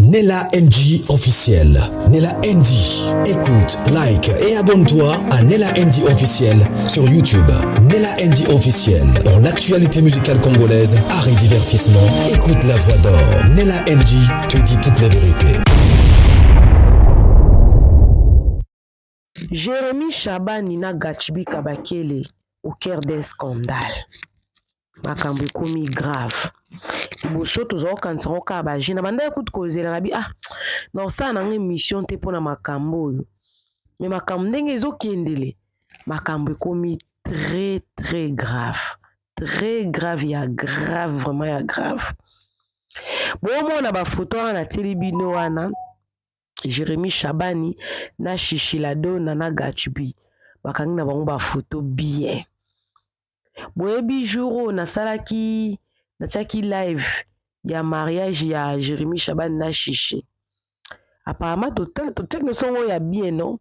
Nella NG officiel. Nella NG. Écoute, like et abonne-toi à Nella NG officiel sur YouTube. Nella NG officiel. Pour l'actualité musicale congolaise, art et divertissement, écoute la voix d'or. Nella NG te dit toute la vérité. Jérémy Chabani na Gachibi Kabakele au cœur d'un scandale. Makambo komi grave. Iboso tozo kantiro ka ba jina banda écoute kozela na bi non ça na émission te pona makambo yo. Mais makambo ndenge ezokendele. Makambo komi très très grave. Très grave, ya grave, vraiment ya grave. Bon mona ba photo na telebino wana Jérémy Chabani na Shishilado na Gachibi. Bakangi na bango ba photo bien. Boyebi jour na salaki na tsaki live ya mariage ya Jérémy Chabani na Chichi. Apparemment total no songo ya bien non.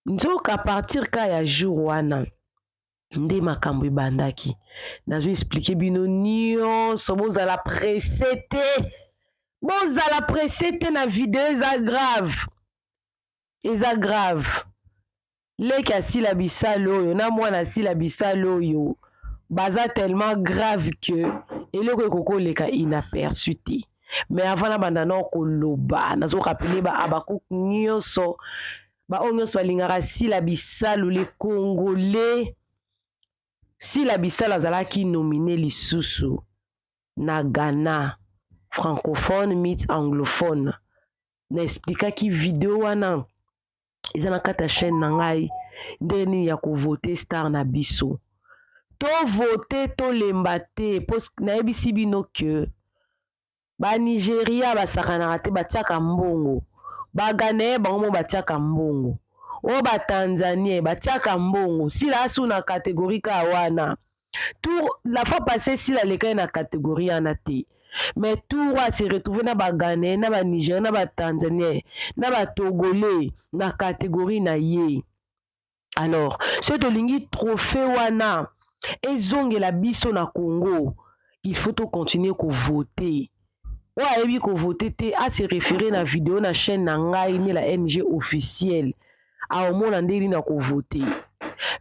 Nzoka à partir ka ya jour wana nde makambo bandaki. Nazo expliquer bino nyonso bozala pressé te. Bozala pressé te na vidéo eza grave. Eza grave. Leka sila bisalo yo na mwana sila bisalo yo baza tellement grave que eloko ekoko leka inaperçu te. Mais avant na bandana koloba nazo rappeler ba abakuk nyonso ba onyoso balingaka sila bisalo les Congolais sila bisalo azalaki nominé lisusu na Ghana francophone meet anglophone na expliquer ki vidéo wana ils ont kata chaîne na ngai ndeni ya ko voter star na biso to voter to lembate parce que na ebisi bino que ba Nigeria ba sakana te batiaka mbongo ba Ghana bango batiaka mbongo o ba Tanzanie batiaka mbongo si la sous na catégorie ka wana tout la fois passée si la leka na catégorie anate. Mais tout va se retrouver na ba Ghanais, na ba Nigériens, na ba Tanzaniens, na ba Togolais, na catégorie na ye. Alors, ce tolingi trophée wana, ezonge la biso na Congo, il faut to continuer ko voter. Wa ebi ko voter te a se référer na vidéo na chaîne na ngai ni la NG officielle. A au monde ndeli na ko voter.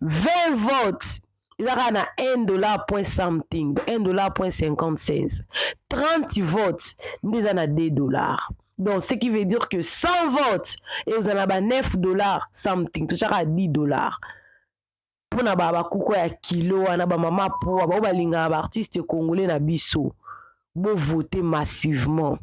20 votes. Il y a $1 point something, $1.56. 30 votes, nous avons $2. Donc, ce qui veut dire que 100 votes, et vous avez $9 something, tout ça à $10. Pour na baba kuko ya kilo, na ba mama po, ba linga ba artiste congolais na biso, bo voter massivement.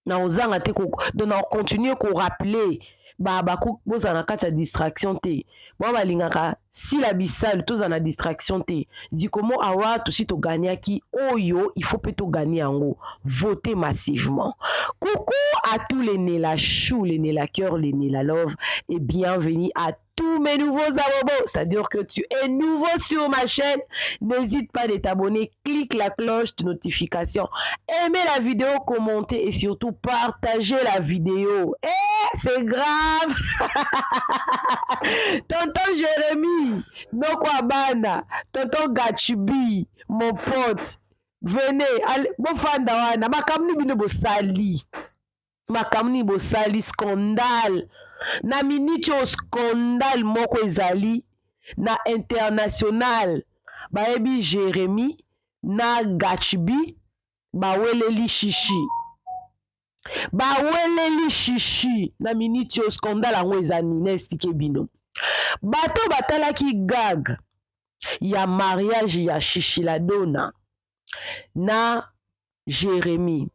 Na ozanga te ko, donc on continue ko rappeler. Baba bozana kati distraction te bo balingaka si la bisal tous en distraction te dit comment awa tout si to gagnaki oyo il faut peut gagner en gros voter massivement. Coucou à tous les Nella chou, les Nella cœur, les Nella love et bienvenue à tous mes nouveaux abonnés, c'est-à-dire que tu es nouveau sur ma chaîne, n'hésite pas de t'abonner, clique la cloche de notification, aimez la vidéo, commentez et surtout partagez la vidéo. C'est grave. Tonton Jérémy, Nokwabana, Tonton Gachibi, mon pote, venez, allez, bon fanda wana, makamni bino bosali. Makamni bosali scandale. Na minute au scandale moko ezali na international. Baebi Jérémy na Gachibi baweleli Chichi. Baweleli Chichi na minute au scandale ango ezani na expliquer bino. Bato batalaki gag ya mariage ya Chichi la dona na Jérémy.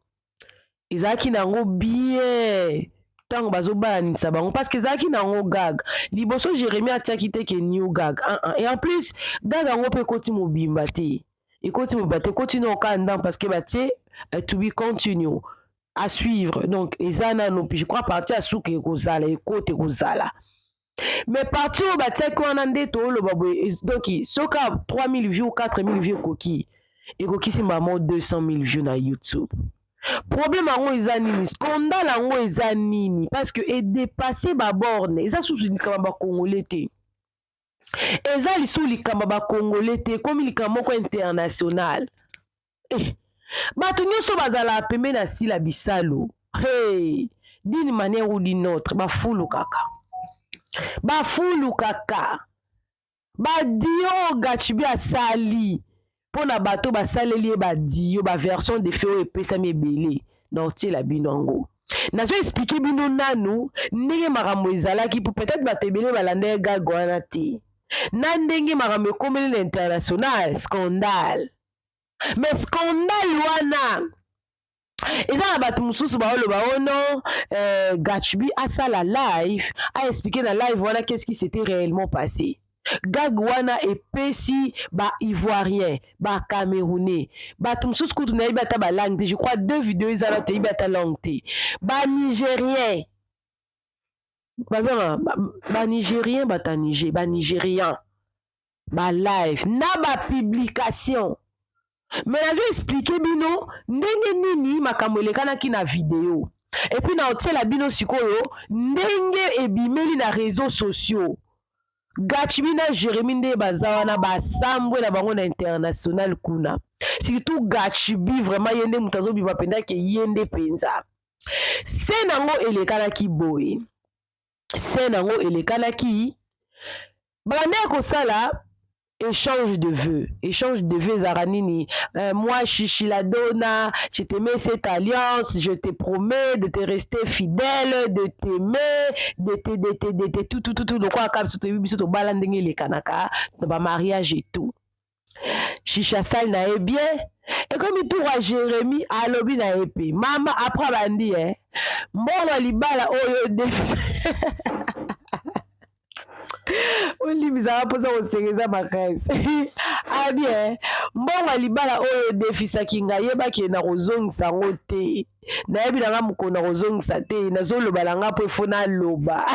Ezaki nango bien tant bazobalanisa bango parce que ezaki nango gag. Liboso Jérémy atiaki te ke new gag. Et en plus gag ango pe koti mobimba te. Et koti mobimba te continue au candan parce que batie to be continue à suivre. Donc ezana no puis je crois partir à souke kozala et côté kozala. Mais partout batiaki wana nde to lo babwe donc soka 3000 views 4000 views koki. Et koki simba mo 200,000 views na YouTube. Problème ango eza nini, scandale ango eza nini parce que e dépasser ba borne eza susu likamba ba congolais te eza lisu likamba ba congolais te comme likamba moko international bato nyonso bazala pembe na sila bisalo Hey, d'une manière ou d'une autre, bafulu kaka. Bafulu kaka. Badio Gachibi asali. Pour na bato basaleli badio ba version de feo epesa mebele. Na otie la binongo. Nazo expliquer bino nanu ndenge makambo ezalaki pour peut-être batebele balanda gag wana te. Na ndenge makambo ekomeli na international scandale. Mais scandale wana eza na bato mosusu baoloba ono Gachibi asala live a expliquer na live wana qu'est-ce qui s'était réellement passé. Gag wana epesi ba ivoirien, ba camerounais, bato mosusu kutu na yebi ata ba langue te. Je crois 2 vidéos ezala te yebi ata langue te. Ba nigérien, ba nigérien bata Niger, ba nigérien, ba live na ba publication. Mais nazo expliquer bino ndenge nini makambo elekanaki na vidéo. Et puis na otiela bino sikoyo ndenge ebimeli na réseaux sociaux. Gachibi na Jérémy nde bazawana basambwe na bango na international kuna. Surtout Gachibi vraiment yende mutazo biba penda ke yende penza. Senango elekanaki boy. Senango elekanaki bande ko sala échange de vœux. Échange de vœux Zaranini. Moi, Chichi la Donna, je t'aimais cette alliance, je te promets de te rester fidèle, de t'aimer, de tout. Donc, quoi, comme si tu as balandé les kanaka, de ma mariage et tout. Chicha Sal na bien. Et comme il tourne à Jérémy, à l'obi na épée. Maman, après, bandi, hein. Bon, libala, oh, défi. Oli bizarre posa osereza makasi. Ah bien, mbongo libala oyo defisa kinga yeba ke na kozongisa ngo te. Na yebi na ngamuko na kozongisa te, nazoloba la nga po efona loba.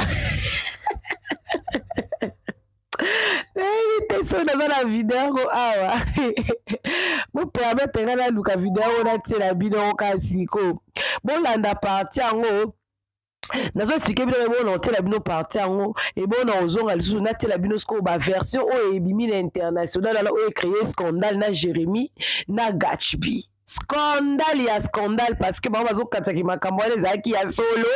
Te so na la vidéo ko awa. Mo permettre nga na luka vidéo na tela bino kasi ko. Bon landa parti ango. Nazo expliquer bino bon otela bino parti ango et bon ozonga lisusu na tela bino sko ba version o ebimi na international ala o créer scandale na Jérémy na Gachibi. Scandale ya scandale parce que ba bazo kataki makambo les aki ya solo.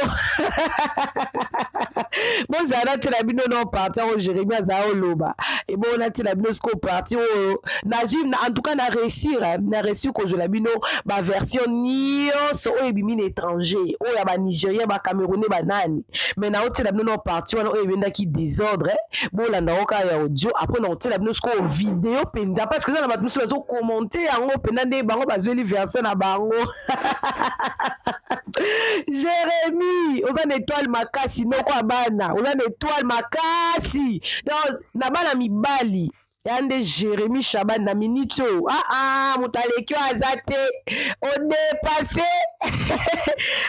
Bon zana tela bino no parti ango Jérémy za loba et bon na tela bino sko parti o na jim na en tout cas na réussir ko zo la bino ba version nyonso o ebimi na étranger o ya ba Nigérien ba Camerounais banani mais na otela bino no parti wana o ebenda ki désordre bon la ndaoka ya audio après na otela bino sko vidéo penza parce que ça na ba musu bazo commenter yango penda nde bango bazweli version na bango. Jérémy oza na étoile makasi noko abana oza na étoile makasi donc na bana mibali yande Jérémy Chaban na minito mutalekio azate on dépassé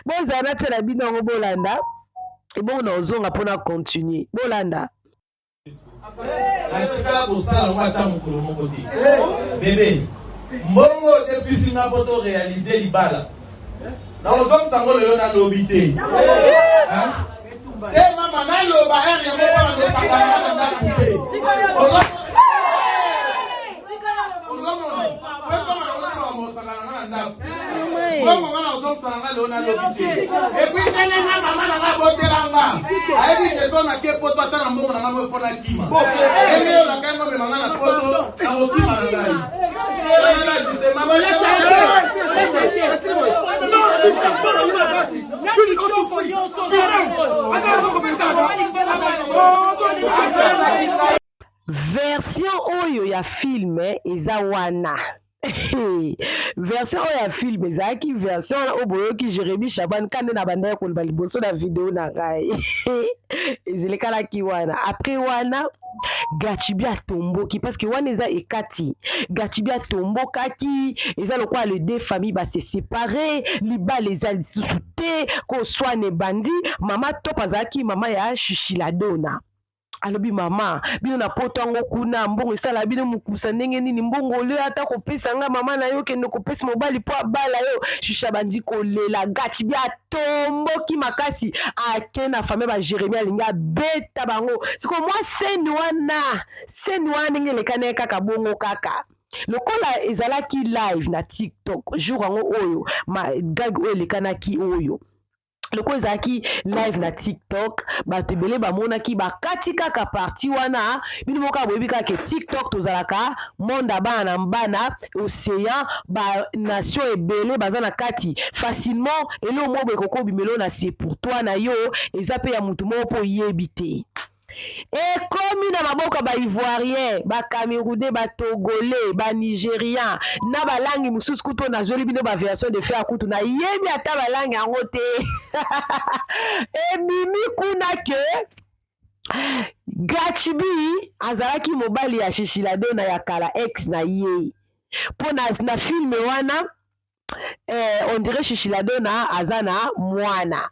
bon zana tela bino ngo bolanda et bon na ozonga pona continuer bolanda atika kosala wata mokolo moko te bébé mbongo depuis nga poto réaliser libala na ozongisa ngo lelo na lobi te te mama na loba ere yango wana ndopakana na ndaku te Bongo wana ozongisa nga lelo na lobi te et puis ndenge nga mama na nga botelanga ayebi tezo na ke poto ata na mbongo na nga mo mpona kima enge yo na kango memanga na poto na kokima na ngai version oyo ya film eza wana. Version oyo ya film ezalaki version wana oboyoki Jérémy Chaban kande na banda ya koloba liboso na video na ngai. Ezelekalaki wana après wana Gachibi atomboki parce que wana eza ekati Gachibi atombokaki eza lokwa les deux familles ba se séparer libala eza lisusu te ko swane bandi mama top azalaki mama ya Chichi la Donna alobi mama bino na poto yango kuna mbongo esala bino mukusa ndenge nini mbongo leo ata kopesa nga mama na yo kende kopesa mobali po abala yo Chicha bandi kolela Gachibi atomboki makasi ake na famille ba Jérémy alinga beta bango siko moi scène wana ndenge lekana kaka bongo kaka lokola ezalaki live na TikTok jour yango oyo ma gag oyo lekanaki oyo loko ezaki live na TikTok batebele bamona ki bakati kaka parti wana bino moka boyebi kaka ke TikTok tozalaka monde abana mbana océan ba nation ebele baza na kati facilement elo mo boye koko bimelo na c'est pour toi na yo eza pe ya mutu mo po yebi te ekomi na maboka ba ivoirien ba camerounais ba togolais ba nigérien na balangi mususu kuto na zoli bino ba version de faire kutu na yebi ata balangi yango te ebimi kuna ke Gatsby azalaki mobali ya Shishilado na ya kala ex na ye po na film wana on dirait Shishilado na azana mwana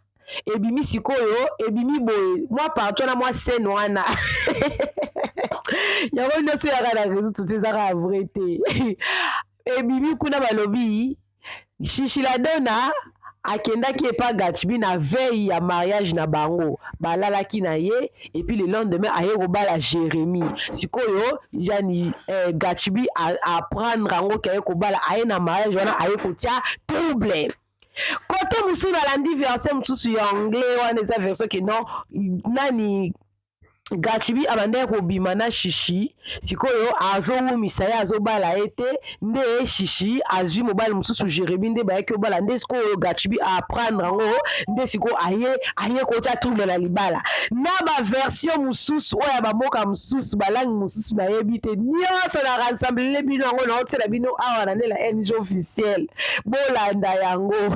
ebimi sikoyo ebimi boye moi partout na moi scène wana yango nyonso yaka na réseau tout ezaka vrai te ebimi kuna balobi Shishilado na akendaki epa Gatsby na veille ya mariage na bango balalaki na ye et puis le lendemain aye kobala Jérémy sikoyo jani Gatsby apprendre ango kaye kobala aye na mariage wana aye kotia trouble côté musu na landi version mususu ya anglais wana eza version ke non nani Gatsby abandaki kobima na Shishi sikoyo azowumisa ye azobala ete nde Shishi azwi mobali mususu Jérémy nde bayaki obala nde sikoyo Gatsby apprendre yango nde sikoyo aye kotia trouble na libala na baversion mususu oyo ya bamoka mususu balangi mususu nayebi te nyonso na rassemble bino yango naotiela bino awa na nde la NG officielle bolanda yango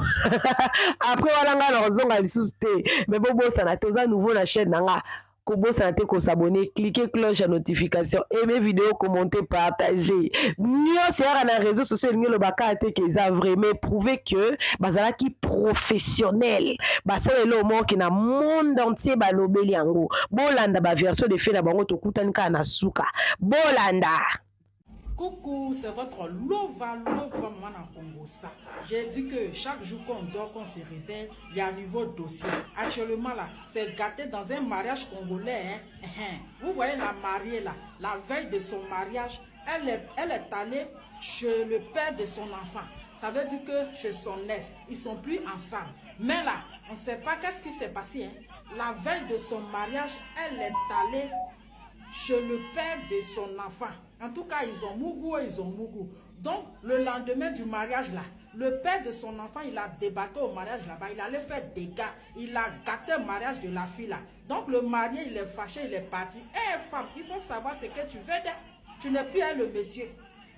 après wana nga na kozonga lisusu te me bobosana te oza nouveau na chaîne na nga kobosana te kosabone cliquer cloche ya notification aimer vidéo commenter partager nyonso yaka na réseaux sociaux elingi elobaka te ke eza vrai mais prouver que bazalaki professionnel basalela omoki na monde entier balobeli yango bolanda baversion de fait na bango tokutani kaka na suka bolanda. Coucou, c'est votre Lova Mana Congo ça. J'ai dit que chaque jour qu'on dort, qu'on se réveille, il y a un nouveau dossier. Actuellement là, c'est gâté dans un mariage congolais. Hein. Vous voyez la mariée là, la veille de son mariage, elle est allée chez le père de son enfant. Ça veut dire que chez son ex, ils sont plus ensemble. Mais là, on ne sait pas qu'est-ce qui s'est passé. Hein. La veille de son mariage, elle est allée chez le père de son enfant. En tout cas, ils ont Mougou. Donc, le lendemain du mariage là, le père de son enfant, il a débarqué au mariage là-bas. Il allait faire des gars. Il a gâté le mariage de la fille là. Donc, le marié, il est fâché, il est parti. Eh, femme, il faut savoir ce que tu veux. Tu n'es plus le monsieur.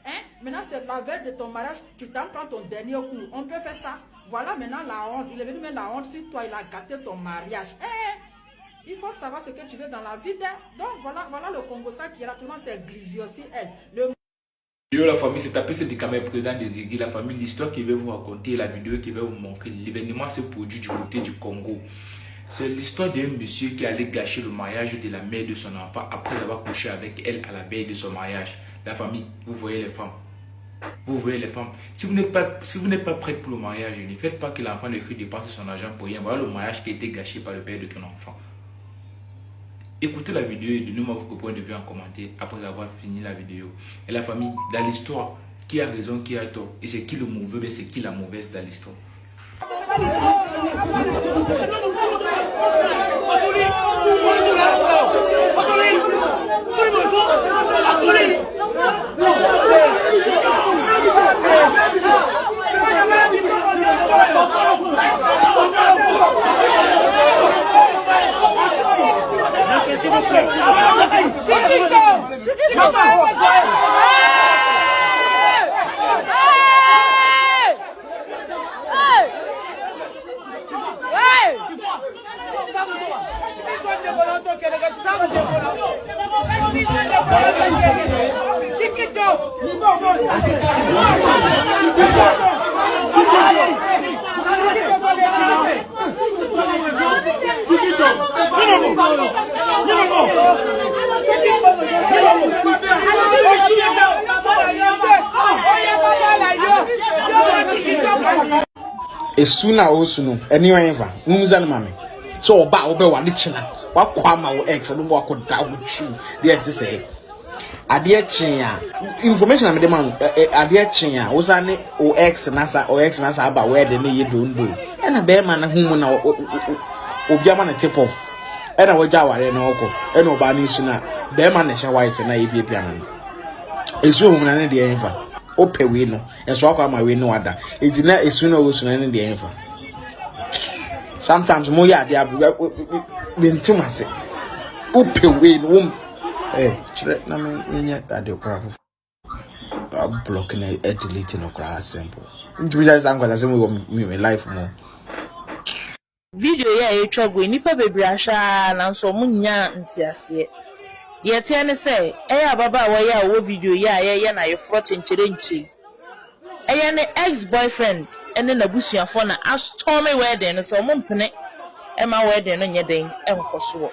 Hein? Maintenant, c'est la veille de ton mariage, tu t'en prends ton dernier coup. On peut faire ça. Voilà maintenant la honte. Il est venu mettre la honte sur toi. Il a gâté ton mariage. Eh! Il faut savoir ce que tu veux dans la vie. Donc voilà le Congo ça qui est actuellement c'est Glizio aussi elle. Yo la famille, c'est tapé cette caméra président des aiguilles. La famille, l'histoire qui va vous raconter, la vidéo qui va vous montrer, l'événement se produit du côté du Congo. C'est l'histoire d'un monsieur qui allait gâcher le mariage de la mère de son enfant après avoir couché avec elle à la veille de son mariage. La famille, vous voyez les femmes. Vous voyez les femmes. Si vous n'êtes pas prêt pour le mariage, ne faites pas que l'enfant ne crie dépenser son argent pour rien. Voilà le mariage qui a été gâché par le père de ton enfant. Écoutez la vidéo et donnez-moi votre point de vue en commentaire après avoir fini la vidéo. Et la famille, dans l'histoire, qui a raison, qui a tort? Et c'est qui le mauvais, mais c'est qui la mauvaise dans l'histoire? Esuna osunu eniwa eva numuzana mame so oba obe wale china wakwama wo ex no wakoda wuchu de enti say adeɛ kyen a information na me dem adeɛ kyen a wosane o ex nasa aba wedding ne yɛ dondo ɛna be ma na hu mu na obi ama na tip off ɛna wagya aware na ɔkɔ ɛna ɔba ne su na be ma na hyɛ white na yɛ pia no esu hu na ne deɛ ɛmfa opɛ we no ɛso akɔ ama we no wada enti na esu na wo su na ne deɛ ɛmfa sometimes mo yɛ adeɛ bentim ase opɛ we no wo chere na me nya ade kra fo block na delete no kra simple nti just angwa say me life mo video ya etwa go nipa bebre ahwa na nso mo nya ntiase ye tie ne say ababa wa ya wo video ya na ye fro chenchere nchi ne ex boyfriend ene na busuafo na astormy wedding no so mo mpene ma wedding no nye den enkoso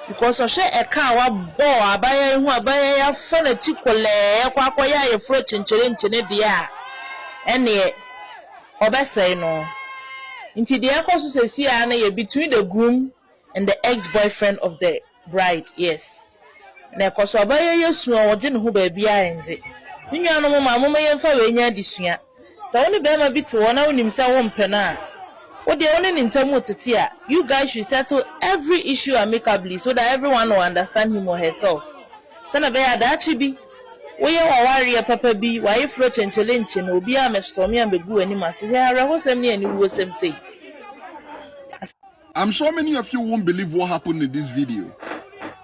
because oshe eka wa bo abaya hu abaya ya fa na tikole kwakwa ya ye fro chenchere nchene dia ene obesai no nti the ekoso sesi ya na ye between the groom and the ex-boyfriend of the bride. Yes, na ekoso abaya yesu o de ne ho ba bia enje nnuano mo ma mo yemfa we nya disua sa woni be ma biti wona wonim sa wo mpena o de woni ni ntamu tete a you guys should settle every issue amicably so that everyone will understand him or herself. Sana be adachi bi we ye wawari papa bi wa ifro chenchele nche na obi a mestomi ambegu ani mase we ara hosem ne ani wo sem say. I'm sure many of you won't believe what happened in this video,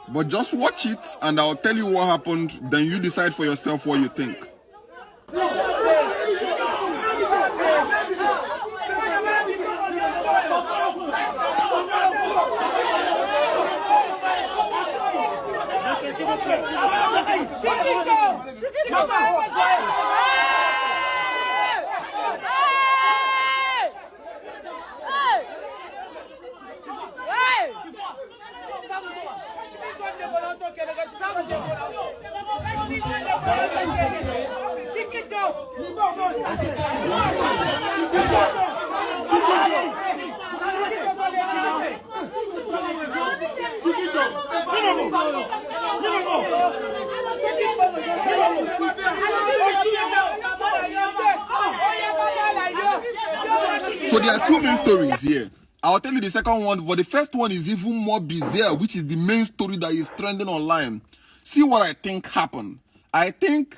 but just watch it and I'll tell you what happened, then you decide for yourself what you think. So there are two main stories here. I'll tell you the second one, but the first one is even more bizarre, which is the main story that is trending online. See what I think happened. I think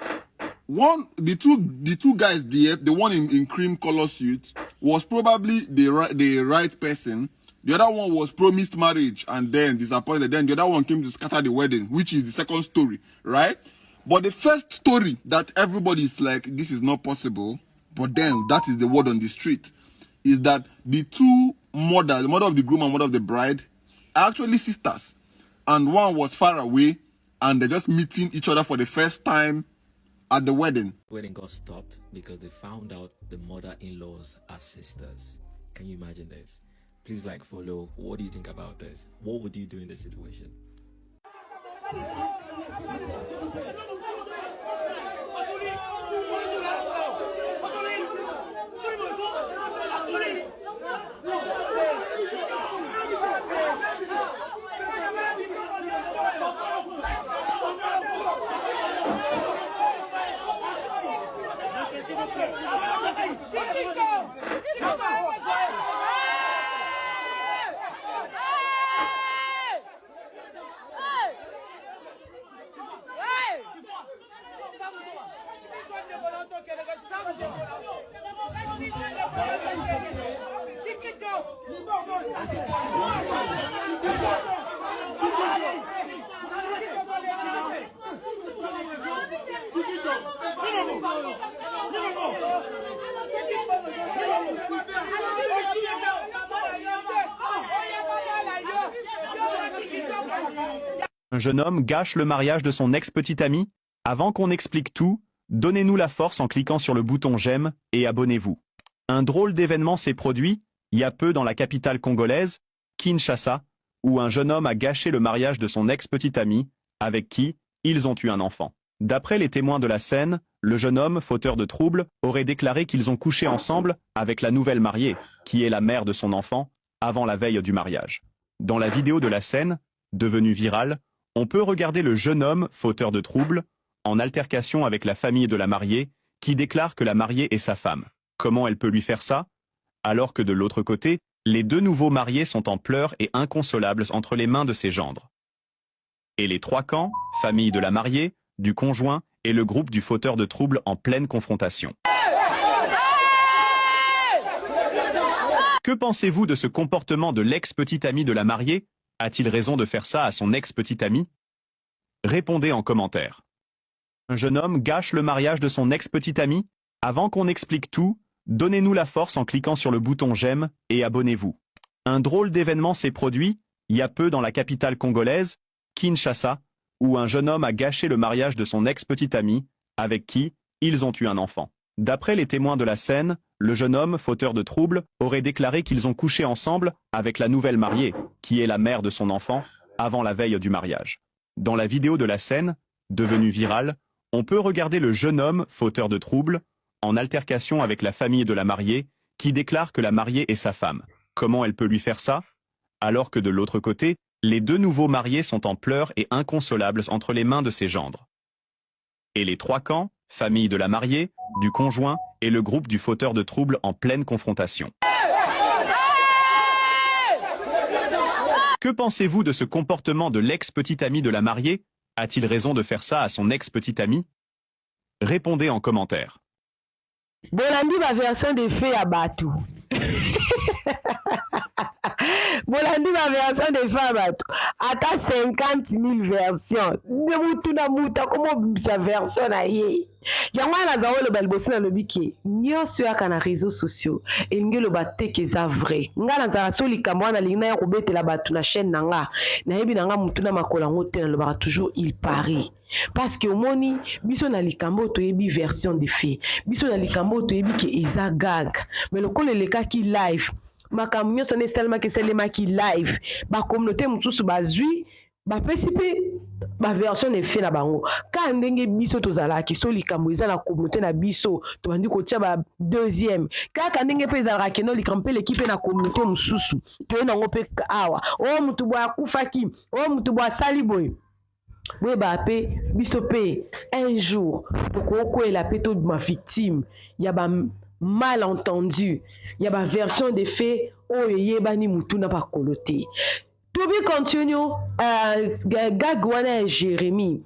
the two guys there, the one in cream color suit, was probably the right person. The other one was promised marriage and then disappointed. Then the other one came to scatter the wedding, which is the second story, right? But the first story that everybody is like, this is not possible, but then that is the word on the street, is that the two mothers, the mother of the groom and mother of the bride, are actually sisters. And one was far away, and they're just meeting each other for the first time at the wedding. Wedding got stopped because they found out the mother-in-laws are sisters. Can you imagine this? Please like, follow. What do you think about this? What would you do in this situation? Un jeune homme gâche le mariage de son ex-petite amie? Avant qu'on explique tout, donnez-nous la force en cliquant sur le bouton j'aime et abonnez-vous. Un drôle d'événement s'est produit, il y a peu dans la capitale congolaise, Kinshasa, où un jeune homme a gâché le mariage de son ex-petite amie, avec qui ils ont eu un enfant. D'après les témoins de la scène, le jeune homme, fauteur de troubles, aurait déclaré qu'ils ont couché ensemble avec la nouvelle mariée, qui est la mère de son enfant, avant la veille du mariage. Dans la vidéo de la scène, devenue virale, On peut regarder le jeune homme, fauteur de troubles, en altercation avec la famille de la mariée, qui déclare que la mariée est sa femme. Comment elle peut lui faire ça? Alors que de l'autre côté, les deux nouveaux mariés sont en pleurs et inconsolables entre les mains de ses gendres. Et les trois camps, famille de la mariée, du conjoint et le groupe du fauteur de troubles en pleine confrontation. Que pensez-vous de ce comportement de l'ex-petite amie de la mariée? A-t-il raison de faire ça à son ex-petite amie? Répondez en commentaire. Un jeune homme gâche le mariage de son ex-petite amie? Avant qu'on explique tout, donnez-nous la force en cliquant sur le bouton j'aime et abonnez-vous. Un drôle d'événement s'est produit, il y a peu dans la capitale congolaise, Kinshasa, où un jeune homme a gâché le mariage de son ex-petite amie, avec qui ils ont eu un enfant. D'après les témoins de la scène, le jeune homme, fauteur de troubles, aurait déclaré qu'ils ont couché ensemble avec la nouvelle mariée, qui est la mère de son enfant, avant la veille du mariage. Dans la vidéo de la scène, devenue virale, on peut regarder le jeune homme, fauteur de troubles, en altercation avec la famille de la mariée, qui déclare que la mariée est sa femme. Comment elle peut lui faire ça? Alors que de l'autre côté, les deux nouveaux mariés sont en pleurs et inconsolables entre les mains de ses gendres. Et les trois camps, famille de la mariée, du conjoint et le groupe du fauteur de troubles en pleine confrontation. Que pensez-vous de ce comportement de l'ex-petite amie de la mariée? A-t-il raison de faire ça à son ex-petite amie? Répondez en commentaire. Bolandi ba version de fait à Batou. Bolandi ba version de fait à Batou. Ata 50 000 versions. De mutu na muta comment sa version na ye. Yango na zawo le balbosi na lobiki. Nyonso ya kana réseaux sociaux. Elingi lo bateke za vrai. Nga na za so likambo na lingna ya kobetela batu na chaîne nanga. Na yebi nanga mutu na makola ngote na lo ba toujours il parie. Parce que omoni biso na likambo to yebi version de fait. Biso na likambo to yebi ke eza gag. Mais le kole leka ki live. Makambo nyonso na esalema ke selema ki live. Ba communauté mutusu bazui ba pesipe ba version de fait na bango. Ka ndenge biso tozala ki so likambo eza na communauté na biso to bandi ko tia ba deuxième. Ka ndenge pe ezala ke no likambo l'équipe na communauté mususu. To na ngope awa. O mutu bwa kufaki, o mutu bwa saliboy. Oui, bah, biso pe, un jour, toko la péto de ma victime, il y a ba malentendu, il y a ba version des faits, oh, yebani mutu na pas coloté. To be continue, Gagwana et Jérémy,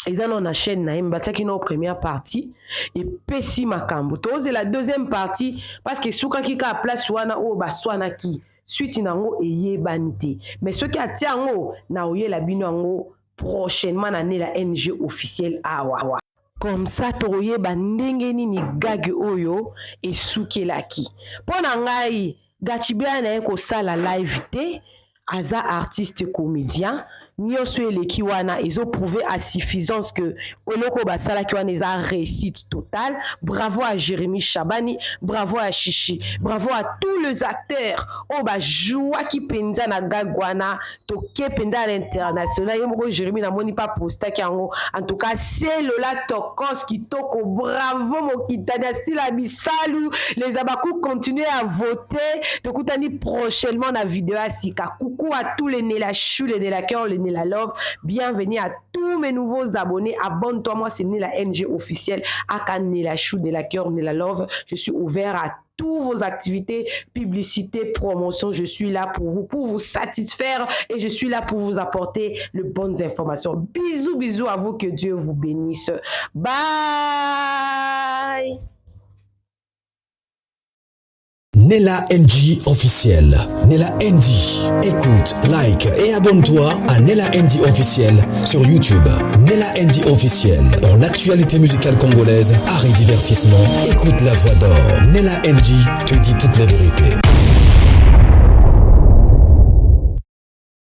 ils ont la chaîne na imba qui nos première partie et pessi makambo. C'est la deuxième partie parce que souka ki ka place wana o ba swana ki suite nango et yebanité. Mais ce qui a tiango na oye la binango prochainement l'année la NG officielle awa. Comme ça toye bandenge ni gag oyo et soukelaki. Pona ngai Gatchibia na ko sala live te aza artiste comédien nyonso eleki wana ils ont prouvé à suffisance que oloko basala ki wana eza réussite totale. Bravo à Jérémy Chabani, bravo à Chichi, bravo à tous les acteurs o ba joua ki penza na gagwana to ke penda à l'international yemo Jérémy na moni pas posta ki yango en tout cas c'est Lola Tokos qui toko bravo mo kitania style abisalu les abakou continuer à voter to kutani prochainement na vidéo à Sika. Coucou à tous les Nela Chou, les Nela Cœur, les Nela Love, bienvenue à tous mes nouveaux abonnés. Abonne-toi, moi c'est Nela NG officiel, Aka Nela Chou, Nela Cœur, Nela Love. Je suis ouvert à toutes vos activités, publicité, promotion. Je suis là pour vous satisfaire et je suis là pour vous apporter les bonnes informations. Bisous, bisous à vous, que Dieu vous bénisse. Bye. Nela NG officiel. Nela NG. Écoute, like et abonne-toi à Nela NG officiel sur YouTube. Nela NG officiel. Pour l'actualité musicale congolaise, art et divertissement, écoute la voix d'or. Nela NG te dit toutes les vérités.